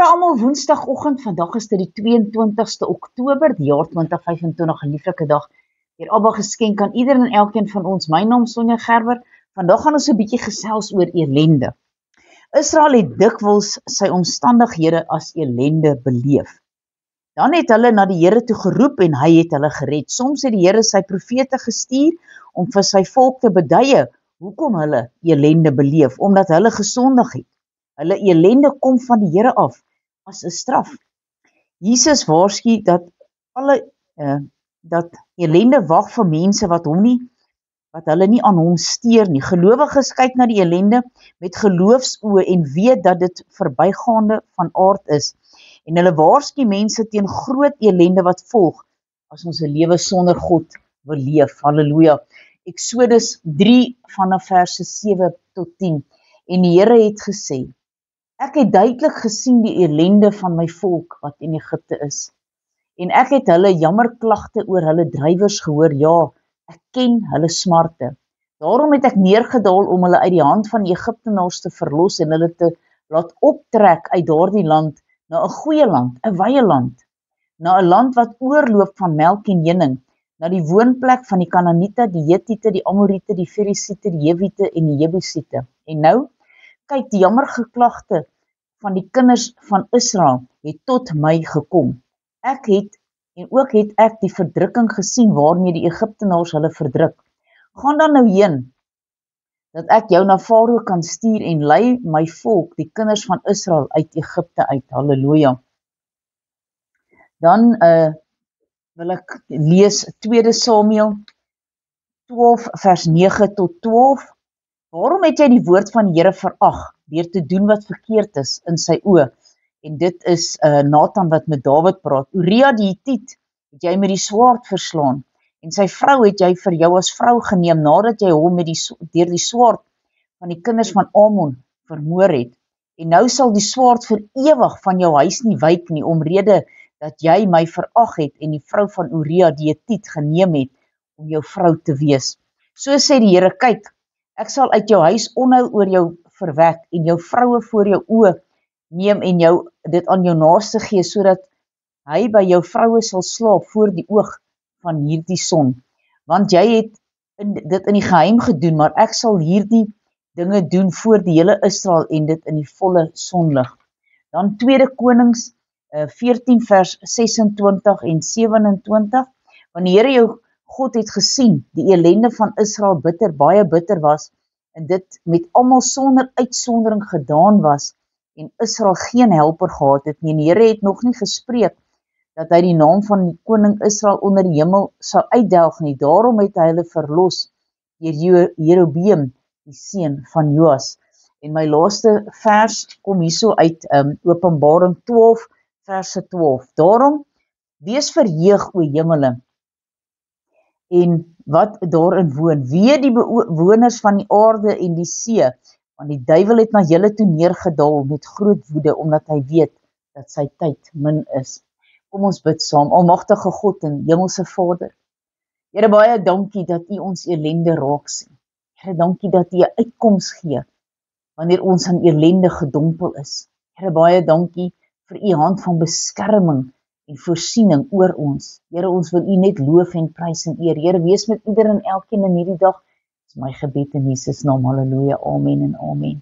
Goeiemôre almal, Woensdagoggend. Vandag is dit die 22ste Oktober, die jaar 2025, 'n lieflike dag. Deur Abba geskenk aan ieder en elkeen van ons. My naam is Sonja Gerber. Vandag gaan ons 'n bietjie gesels oor elende. Israel het dikwels sy omstandighede as elende beleef. Dan het hulle na die Here toe geroep en hy het hulle gered. Soms het die Here sy profete gestuur om vir sy volk te beduie hoekom hulle elende beleef, omdat hulle gesondig het. Hulle elende kom van die Here af as 'n straf. Jesus waarsku dat elende wag vir mense wat hulle nie aan hom steur nie. Gelowiges kyk na die elende met geloofsoë en weet dat dit verbygaande van aard is. En hulle waarsku mense teen groot elende wat volg as ons 'n lewe sonder God wil leef. Halleluja. Eksodus 3 vanaf verse 7 tot 10. En die Here het gesê: Ek het duidelik gesien die elende van my volk wat in Egipte is. En ek het hulle jammerklagte oor hulle drywers gehoor. Ja, ek ken hulle smarte. Daarom het ek neergedaal om hulle uit die hand van die Egiptenaars te verlos en hulle te laat optrek uit daardie land na 'n goeie land, 'n wye land, na 'n land wat oorloop van melk en honing, na die woonplek van die Kanaaniete, die Hetiete, die Amoriete, die Ferisiete, die Jewiete en die Jebusiete. En nou, kyk, die jammergeklagte van die kinders van Israel het tot my gekom. Ek het die verdrukking gesien waarmee die Egiptenaars hulle verdruk. Gaan dan nou heen, dat ek jou na Farao kan stuur en lei my volk, die kinders van Israel, uit Egipte uit. Halleluja. Dan wil ek lees 2 Samuel 12 vers 9 tot 12. Waarom het jy die woord van die Here verag, deur te doen wat verkeerd is in sy oë? En dit is Nathan wat met Dawid praat. Uria die Hetiet het jy met die swaard verslaan, en sy vrou het jy vir jou as vrou geneem, nadat jy hom deur die swaard van die kinders van Ammon vermoor het. En nou sal die swaard vir ewig van jou huis nie wyk nie, omrede dat jy my verag het en die vrou van Uria die Hetiet geneem het om jou vrou te wees. So sê die Here, kyk, ek sal uit jou huis onheil oor jou verwek en jou vroue voor jou oë neem en dit aan jou naaste gee, sodat hy by jou vroue sal slaap voor die oog van hierdie son. Want jy het dit in die geheim gedoen, maar ek sal hierdie dinge doen voor die hele Israel en dit in die volle sonlig. Dan 2 Konings 14 vers 26 en 27. Want die Here jou God het gesien, die elende van Israel baie bitter was, en dit met almal sonder uitsondering gedaan was, en Israel geen helper gehad het nie. En die Here het nog nie gespreek dat hy die naam van die koning Israel onder die hemel sou uitdelg nie. Daarom het hy hulle verlos deur Jerobeam, die seun van Joas. En my laaste vers kom hierso uit Openbaring 12 verse 12. Daarom wees verheug, o hemele, en wat daarin woon. Wee die bewoners van die aarde en die see, want die duiwel het na julle toe neergedaal met groot woede, omdat hy weet dat sy tyd min is. Kom ons bid saam. Almagtige God en Hemelse Vader, Here, baie dankie dat U ons elende raak sien. Here, dankie dat U 'n uitkoms gee wanneer ons aan elende gedompel is. Here, baie dankie vir U hand van beskerming en voorsiening oor ons. Here, ons wil U net loof en prys en eer. Here, wees met ieder en elkeen in hierdie dag. Dis my gebed in Jesus naam. Halleluja. Amen en amen.